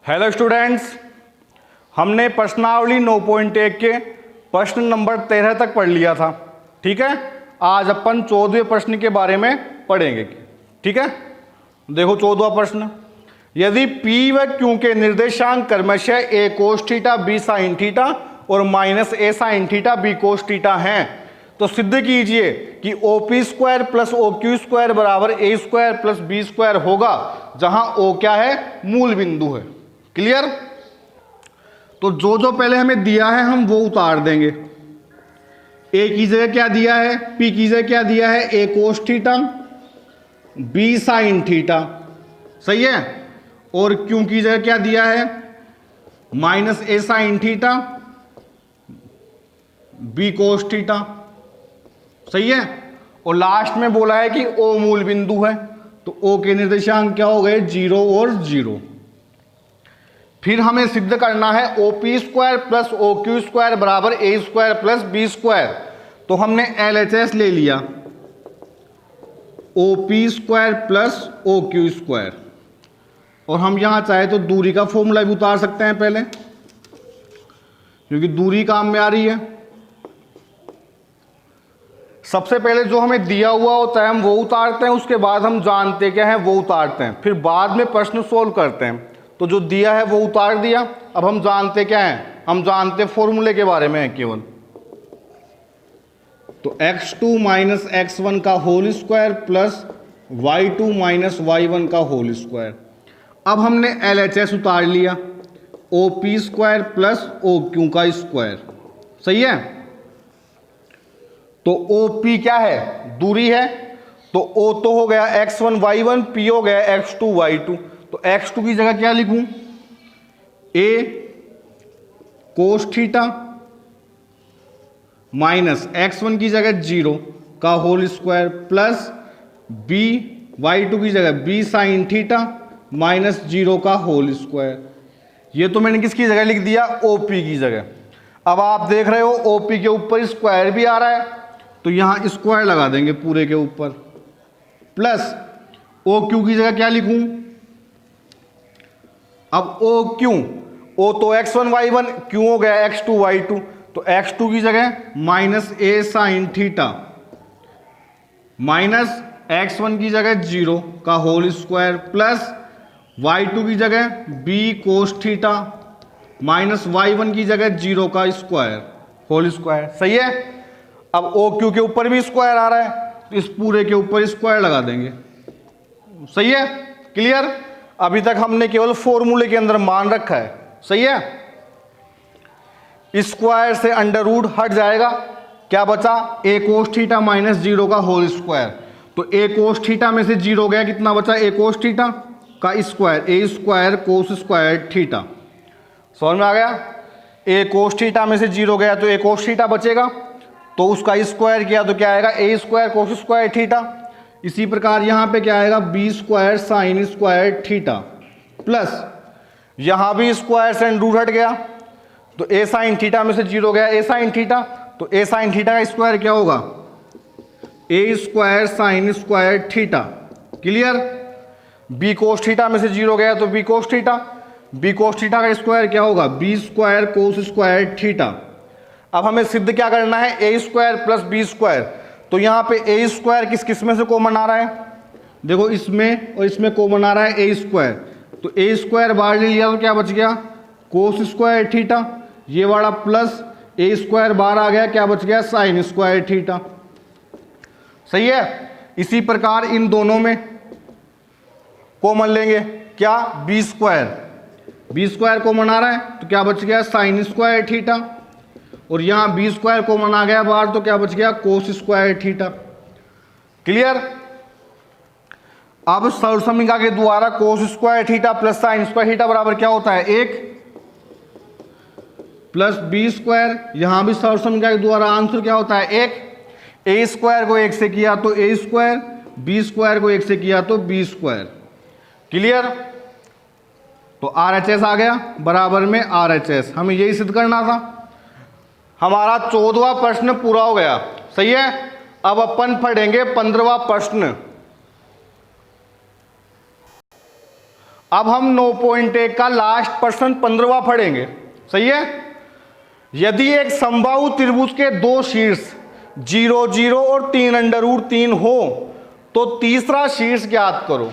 Hello students, हमने प्रश्नावली 9.1 के प्रश्न नंबर 13 तक पढ़ लिया था। ठीक है, आज अपन 14वें प्रश्न के बारे में पढ़ेंगे। ठीक है, देखो 14वां प्रश्न, यदि P व Q के निर्देशांक क्रमशः a cos theta b sin theta और minus a sin theta b cos theta हैं तो सिद्ध कीजिए कि OP square plus OQ square बराबर a square plus b square होगा, जहां O क्या है, मूल बिंदु है। क्लियर? तो जो जो पहले हमें दिया है हम वो उतार देंगे। A की जगह क्या दिया है, P की जगह क्या दिया है, a cos theta b sin theta, सही है। और Q की जगह क्या दिया है, minus a sin theta b cos theta, सही है। और लास्ट में बोला है कि O मूल बिंदु है, तो O के निर्देशांक क्या हो गए, 0 और 0। फिर हमें सिद्ध करना है OP square plus OQ square बराबर a square plus b square. तो हमने LHS ले लिया, OP square plus OQ square, और हम यहां चाहे तो दूरी का फॉर्मूला भी उतार सकते हैं पहले, क्योंकि दूरी काम में आ रही है। सबसे पहले जो हमें दिया हुआ होता है हम वो उतारते हैं, उसके बाद हम जानते क्या है वो उतारते हैं, फिर बाद में प्रश्न सोल्व करते हैं। तो जो दिया है वो उतार दिया, अब हम जानते क्या हैं, हम जानते फॉर्मूले के बारे में है केवल। तो x2 माइनस x1 का whole square plus y2 minus y1 का होल स्क्वायर। अब हमने LHS उतार लिया, OP स्क्वायर प्लस OQ का स्क्वायर, सही है। तो OP क्या है, दूरी है, तो O तो हो गया x1 y1, P हो गया x2 y2। तो x2 की जगह क्या लिखूं, a cos theta minus x1 की जगह 0 का whole square plus b y2 की जगह b sin थीटा माइनस 0 का होल स्क्वायर। ये तो मैंने किसकी जगह लिख दिया, OP की जगह। अब आप देख रहे हो OP के ऊपर स्क्वायर भी आ रहा है, तो यहां स्क्वायर लगा देंगे पूरे के ऊपर, प्लस OQ की जगह क्या लिखूं, अब OQ, O तो x1 y1, Q हो गया x2 y2, तो x2 की जगह minus a sin theta minus x1 की जगह 0 का होल स्क्वायर प्लस y2 की जगह b cos theta minus y1 की जगह 0 का स्क्वायर होल स्क्वायर, सही है। अब OQ के ऊपर भी स्क्वायर आ रहा है, तो इस पूरे के ऊपर स्क्वायर लगा देंगे, सही है। क्लियर? अभी तक हमने केवल फॉर्मूले के अंदर मान रखा है, सही है। स्क्वायर से अंडर रूट हट जाएगा, क्या बचा, a cos थीटा माइनस 0 का होल स्क्वायर। तो a cos थीटा में से 0 गया, कितना बचा, a cos थीटा का square, a square cos square theta. समझ में आ गया? a cos थीटा में से 0 गया तो a cos थीटा बचेगा, तो उसका स्क्वायर किया तो क्या आएगा, a square cos square theta. इसी प्रकार यहां पे क्या आएगा, b square sine square theta, plus यहां भी स्क्वायर से रूट हट गया, तो a साइन थीटा में से 0 गया a साइन थीटा, तो a साइन थीटा का स्क्वायर क्या होगा, a square sine square theta. Clear? b cos theta में से 0 गया तो b cos theta, b cos theta का स्क्वायर क्या होगा, b square cos square theta. अब हमें सिद्ध क्या करना है, a square plus b square. तो यहां पे a स्क्वायर किस किस में से कॉमन आ रहा है, देखो इसमें और इसमें कॉमन आ रहा है a स्क्वायर, तो a स्क्वायर बाहर ले लिया तो क्या बच गया, cos स्क्वायर थीटा, ये वाला प्लस a स्क्वायर बाहर आ गया, क्या बच गया, साइन स्क्वायर थीटा, सही है। इसी प्रकार इन दोनों में कॉमन लेंगे, क्या, b स्क्वायर कॉमन आ रहा है तो क्या बच गया, साइन स्क्वायर थीटा, और यहां b स्क्वायर कॉमन आ गया बाहर तो क्या बच गया, cos स्क्वायर थीटा। क्लियर? अब सर्वसमीका के द्वारा cos square theta plus sine square theta बराबर क्या होता है, 1 प्लस b स्क्वायर, यहां भी सर्वसमीका के द्वारा आंसर क्या होता है, 1। a स्क्वायर को 1 से किया तो a स्क्वायर, b स्क्वायर को 1 से किया तो b स्क्वायर। क्लियर? तो RHS आ गया बराबर में RHS, हमें यही सिद्ध करना था। हमारा 14वां प्रश्न पूरा हो गया, सही है। अब अपन पढ़ेंगे 15वां प्रश्न। अब हम 9.1 का लास्ट पर्सन 15वां पढ़ेंगे। सही है। यदि एक समबाहु त्रिभुज के दो शीर्ष 0 0 और 3√3 हो तो तीसरा शीर्ष ज्ञात करो।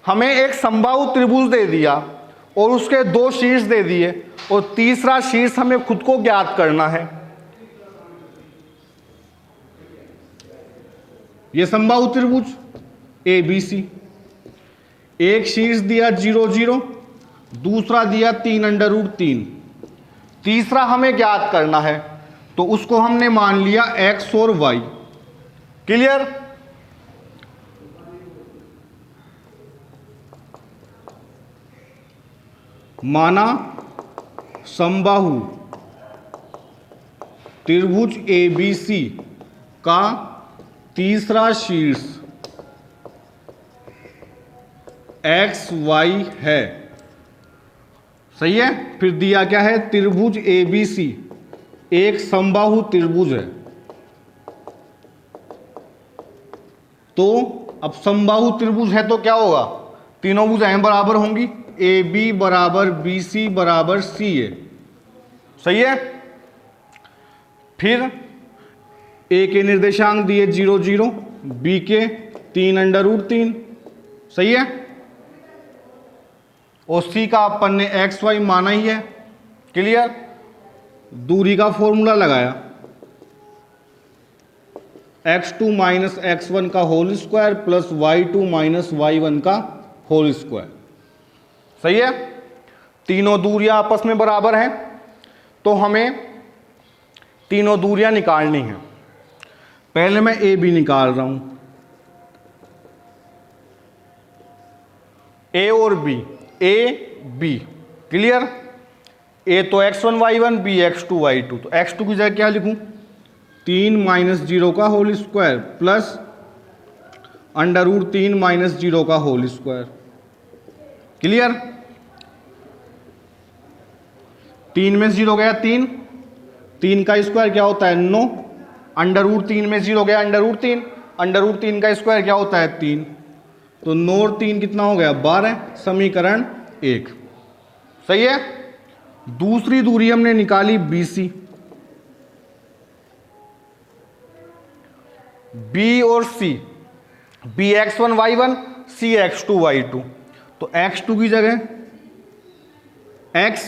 हमें एक समबाहु त्रिभुज दे दिया और उसके दो शीर्ष दे दिए और तीसरा शीर्ष हमें खुद को ज्ञात करना है। यह समबाहु त्रिभुज ABC, एक शीर्ष दिया 0 0, दूसरा दिया 3√3, तीसरा हमें ज्ञात करना है तो उसको हमने मान लिया x और y। क्लियर। माना समबाहु त्रिभुज ABC का तीसरा शीर्ष XY है। सही है। फिर दिया क्या है, त्रिभुज ABC एक समबाहु त्रिभुज है। तो अब समबाहु त्रिभुज है तो क्या होगा, तीनों भुजाएं बराबर होंगी, AB बराबर BC बराबर CA। सही है। फिर A के निर्देशांक दिए 0 0, B के 3√3। सही है। और C का अपन ने XY माना ही है। क्लियर। दूरी का फॉर्मूला लगाया, x2 माइनस x1 का whole square plus y2 minus y1 का होल स्क्वायर। सही है। तीनों दूरियां आपस में बराबर हैं तो हमें तीनों दूरियां निकालनी हैं। पहले मैं AB निकाल रहा हूं, A और B, A B। Clear. A तो x1 y1, B x2 y2। तो x2 की जगह क्या लिखूं, 3 माइनस 0 का होल स्क्वायर प्लस √3 माइनस 0 का होल स्क्वायर। क्लियर। 3 में 0 गया 3, 3 का स्क्वायर क्या होता है 9, √3 में 0 गया √3, √3 का स्क्वायर क्या होता है 3, तो 9 और 3 कितना हो गया 12। समीकरण 1। सही है। दूसरी दूरी हमने निकाली BC, B और C, B x1 y1, C x2 y2। तो x2 की जगह x,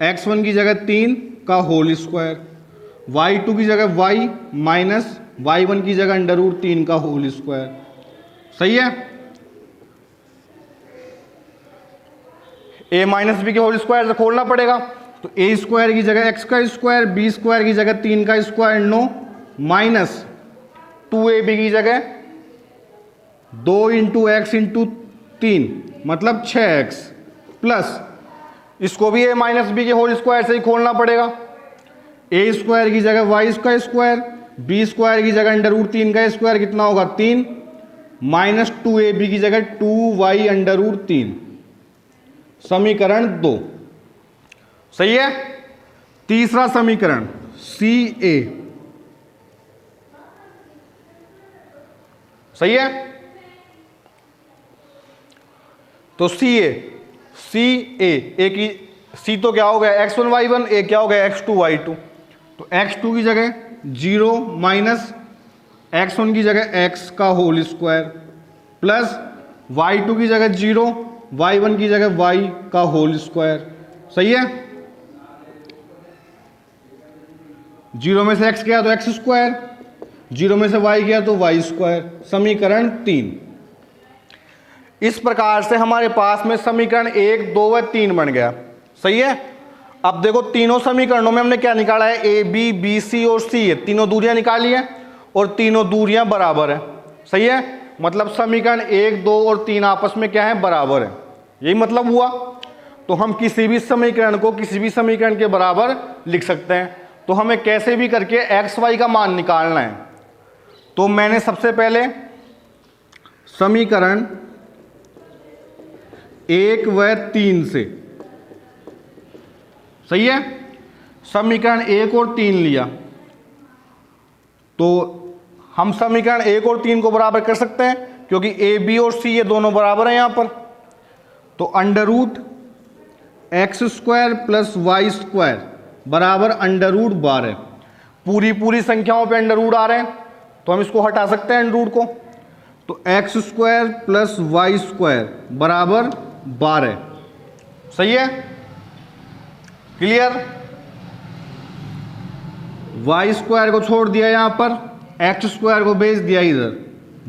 x1 की जगह 3 का होल स्क्वायर, y2 की जगह y माइनस y1 की जगह √3 का होल स्क्वायर। सही है। a माइनस बी के होल स्क्वायर से खोलना पड़ेगा, तो a स्क्वायर की जगह x का स्क्वायर, b स्क्वायर की जगह 3 का स्क्वायर 9 माइनस 2ab की जगह 2 इंटू एक्स इंटू 3 मतलब 6x प्लस इसको भी a माइनस बी के होल स्क्वायर से ही खोलना पड़ेगा। a स्क्वायर की जगह y का स्क्वायर, b स्क्वायर की जगह √3 का स्क्वायर कितना होगा 3 माइनस 2ab की जगह 2y √3। समीकरण 2। सही है। तीसरा समीकरण CA। सही है। तो CA A की C तो क्या हो गया x1 y1, A क्या हो गया x2 y2। तो x2 की जगह 0 माइनस x1 की जगह x का होल स्क्वायर प्लस y2 की जगह 0, y1 की जगह y का होल स्क्वायर। सही है। 0 में से x गया तो x स्क्वायर, 0 में से y गया तो y स्क्वायर। समीकरण 3। इस प्रकार से हमारे पास में समीकरण 1, 2 व 3 बन गया। सही है। अब देखो तीनों समीकरणों में हमने क्या निकाला है, ए बी बी सी और सी है, तीनों दूरियां निकाली हैं और तीनों दूरियां बराबर है। सही है। मतलब समीकरण 1, 2 और 3 आपस में क्या है, बराबर है। यही मतलब हुआ। तो हम किसी भी समीकरण को किसी भी समीकरण के बराबर लिख सकते हैं। तो हमें कैसे भी करके एक्स वाई का मान निकालना है। तो मैंने सबसे पहले समीकरण 1 व 3 से, सही है, समीकरण 1 और 3 लिया तो हम समीकरण 1 और 3 को बराबर कर सकते हैं क्योंकि ए बी और सी ये दोनों बराबर हैं यहां पर। तो under root x square plus y square बराबर अंडर रूट 12। पूरी संख्याओं पे अंडर रूट आ रहे हैं तो हम इसको हटा सकते हैं अंडर रूट को। तो x square plus y square बराबर 12। सही है, क्लियर। वाई स्क्वायर को छोड़ दिया यहां पर, एक्स स्क्वायर को भेज दिया इधर,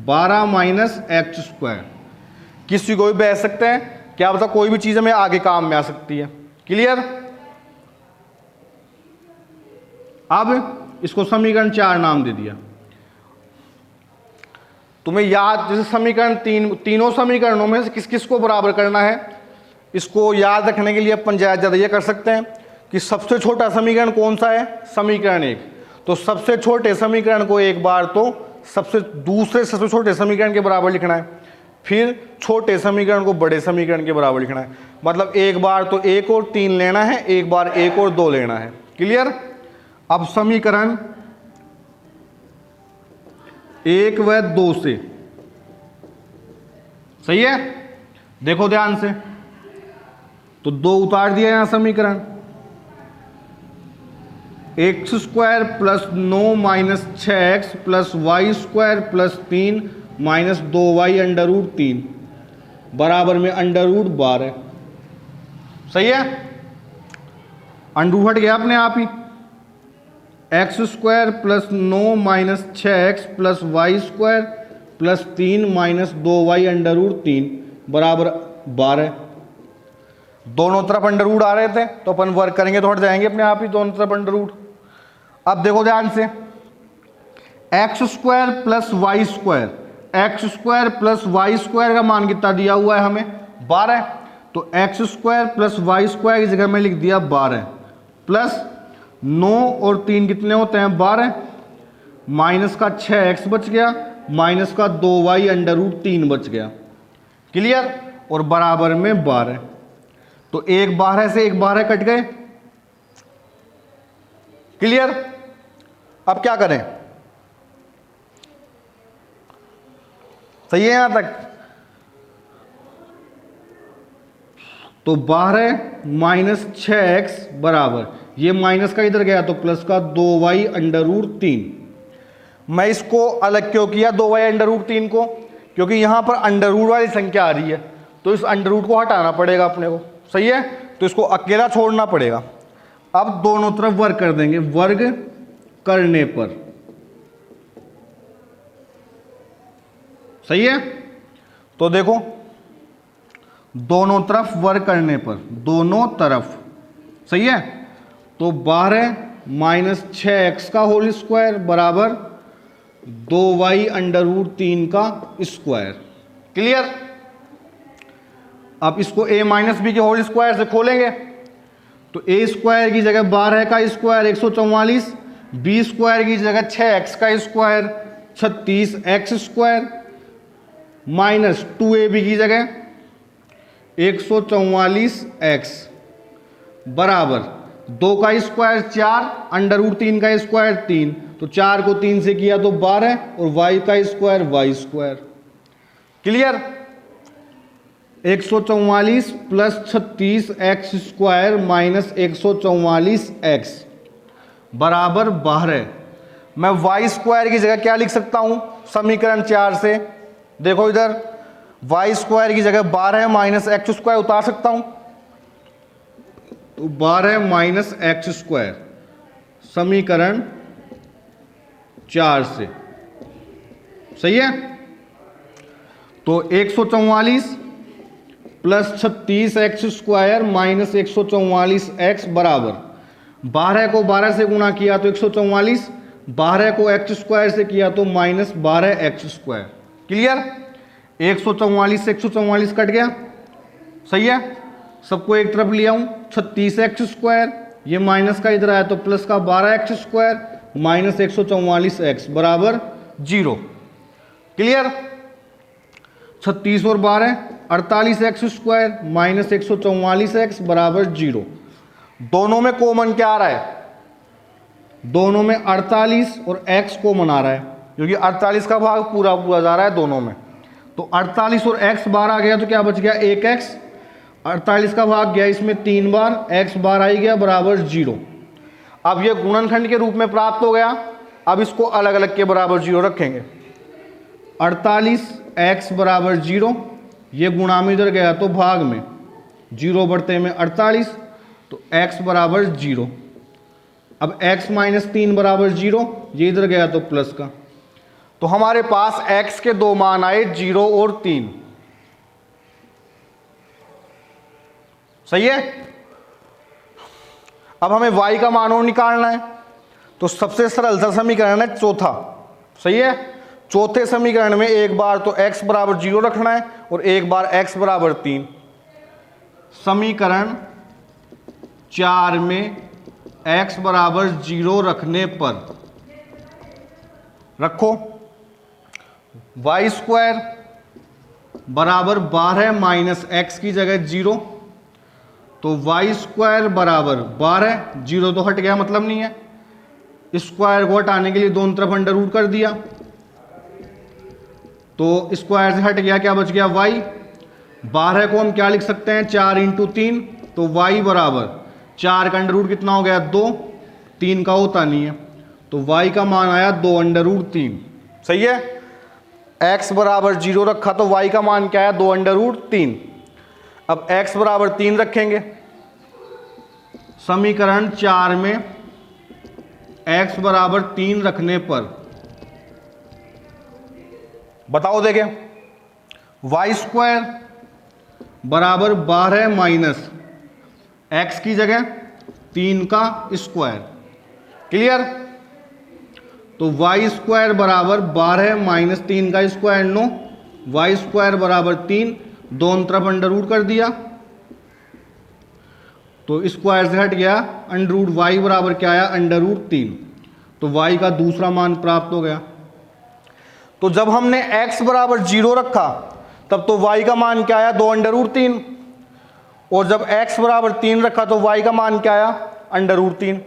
12 माइनस एक्स स्क्वायर। किसी को भी भेज सकते हैं, क्या पता कोई भी चीज हमें आगे काम में आ सकती है। क्लियर। अब इसको समीकरण 4 नाम दे दिया। तुम्हें याद, जैसे समीकरण तीनों समीकरणों में से किस किस को बराबर करना है, इसको याद रखने के लिए अपन ज्यादा ये कर सकते हैं कि सबसे छोटा समीकरण कौन सा है, समीकरण 1। तो सबसे छोटे समीकरण को एक बार तो दूसरे सबसे छोटे समीकरण के बराबर लिखना है, फिर छोटे समीकरण को बड़े समीकरण के बराबर लिखना है। मतलब एक बार तो 1 और 3 लेना है, एक बार 1 और 2 लेना है। क्लियर। अब समीकरण 1 व 2 से, सही है, देखो ध्यान से। तो 2 उतार दिया यहां समीकरण, x square plus 9 minus 6x plus y square plus 3 minus 2y under root 3 बराबर में अंडर रूट 12। सही है, अंडर रूट हट गया अपने आप ही। X square plus 9 minus 6x plus y square plus 3 minus 2y under root 3 बराबर 12। दोनों तरफ अंडर रूट आ रहे थे तो अपन वर्क करेंगे तो हट जाएंगे अपने आप ही दोनों तरफ अंडर रूट। अब देखो ध्यान से, x square plus y square, x square plus y square का मान कितना दिया हुआ है हमें, 12। तो x square plus y square की जगह में लिख दिया 12 प्लस 9 और 3 कितने होते हैं, 12, माइनस का 6x बच गया, माइनस का 2y अंडर रूट 3 बच गया। क्लियर। और बराबर में 12। तो एक 12 से एक 12 कट गए। क्लियर। अब क्या करें, सही है यहां तक। तो 12 माइनस 6x बराबर, ये माइनस का इधर गया तो प्लस का 2y अंडर रूट 3। मैं इसको अलग क्यों किया 2y अंडर रूट 3 को, क्योंकि यहां पर अंडर रूट वाली संख्या आ रही है तो इस अंडर रूट को हटाना पड़ेगा अपने को। सही है, तो इसको अकेला छोड़ना पड़ेगा। अब दोनों तरफ वर्ग कर देंगे, वर्ग करने पर, सही है। तो देखो दोनों तरफ वर्ग करने पर, दोनों तरफ, सही है। तो 12 माइनस 6x का होल स्क्वायर बराबर 2y अंडर रूट 3 का स्क्वायर। क्लियर। अब इसको a माइनस बी के होल स्क्वायर से खोलेंगे तो a स्क्वायर की जगह 12 का स्क्वायर 144, b स्क्वायर की जगह 6x का square 36x square minus 2ab की जगह 144x बराबर 2 का स्क्वायर 4 अंडर रूट 3 का स्क्वायर 3। तो 4 को 3 से किया तो 12 और y का square y square. Clear. 144 plus 36x square minus 144x बराबर 12। मैं y स्क्वायर की जगह क्या लिख सकता हूं समीकरण 4 से, देखो इधर, y स्क्वायर की जगह 12 माइनस एक्स स्क्वायर उतार सकता हूं। तो 12 माइनस एक्स स्क्वायर समीकरण 4 से, सही है। तो 144 plus 36x square minus 144x बराबर 12 को 12 से गुणा किया तो 144, 12 को x स्क्वायर से किया तो माइनस 12x स्क्वायर। क्लियर। 144 से 144 कट गया, सही है। सबको एक तरफ लिया हूं, 36x स्क्वायर, ये माइनस का इधर आया तो प्लस का 12x स्क्वायर माइनस 144x बराबर 0। क्लियर। 36 और 12 48x स्क्वायर माइनस 144x बराबर 0। दोनों में कॉमन क्या आ रहा है, दोनों में 48 और x कॉमन आ रहा है, क्योंकि 48 का भाग पूरा पूरा जा रहा है दोनों में। तो 48 और x बाहर आ गया तो क्या बच गया 1x, 48 का भाग गया इसमें 3 बार, x बार आई गया बराबर 0। अब ये गुणनखंड के रूप में प्राप्त हो गया। अब इसको अलग अलग के बराबर 0 रखेंगे। 48x बराबर 0, ये गुणा में इधर गया तो भाग में, 0 बढ़ते में 48, तो x बराबर 0। अब x माइनस 3 बराबर 0, ये इधर गया तो प्लस का। तो हमारे पास x के दो मान आए 0 और 3। सही है। अब हमें y का मान और निकालना है, तो सबसे सरल सा समीकरण है चौथा। सही है। चौथे समीकरण में एक बार तो x बराबर 0 रखना है और एक बार x बराबर 3। समीकरण 4 में x बराबर 0 रखने पर रखो y स्क्वायर बराबर 12 माइनस x की जगह 0, तो y स्क्वायर बराबर 12, 0 तो हट गया मतलब नहीं है, स्क्वायर को हटाने के लिए दोनों तरफ अंडर रूट कर दिया, तो स्क्वायर से हट गया, क्या बच गया y। 12 को हम क्या लिख सकते हैं 4 इंटू 3, तो y बराबर 4 का अंडर रूट कितना हो गया 2, 3 का होता नहीं है, तो y का मान आया 2 अंडर रूट 3। सही है। x बराबर 0 रखा तो y का मान क्या आया 2 अंडर रूट 3। अब x बराबर 3 रखेंगे। समीकरण 4 में x बराबर 3 रखने पर बताओ देखें, y स्क्वायर बराबर 12 माइनस x की जगह 3 का स्क्वायर। क्लियर। तो y स्क्वायर बराबर 12 माइनस 3 का स्क्वायर 9, y स्क्वायर बराबर 3, दोनों तरफ अंडर रूट कर दिया, तो स्क्वायर से हट गया अंडर रूट, y बराबर क्या आया अंडर रूट 3, तो y का दूसरा मान प्राप्त हो गया। तो जब हमने x बराबर 0 रखा तब तो y का मान क्या आया 2 अंडर रूट 3, और जब x बराबर 3 रखा तो y का मान क्या आया अंडर रूट 3।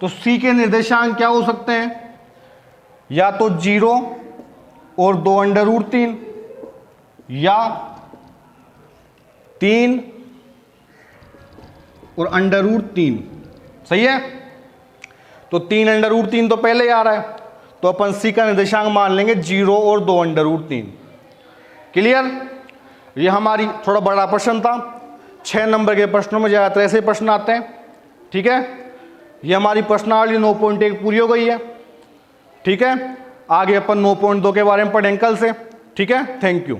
तो c के निर्देशांक क्या हो सकते हैं, या तो 0 और 2 अंडर रूट 3, या 3 और अंडर रूट 3। सही है। तो 3 अंडर रूट 3 तो पहले ही आ रहा है, तो अपन सी का निर्देशांक मान लेंगे 0 और 2 अंडर रूट 3। क्लियर। ये हमारी थोड़ा बड़ा प्रश्न था। 6 नंबर के प्रश्नों में ज़्यादातर ऐसे प्रश्न आते हैं। ठीक है। ये हमारी प्रश्नावली 9.1 पूरी हो गई है। ठीक है। आगे अपन 9.2 के बारे में पढ़ेंगे कल से। ठीक है। Thank you.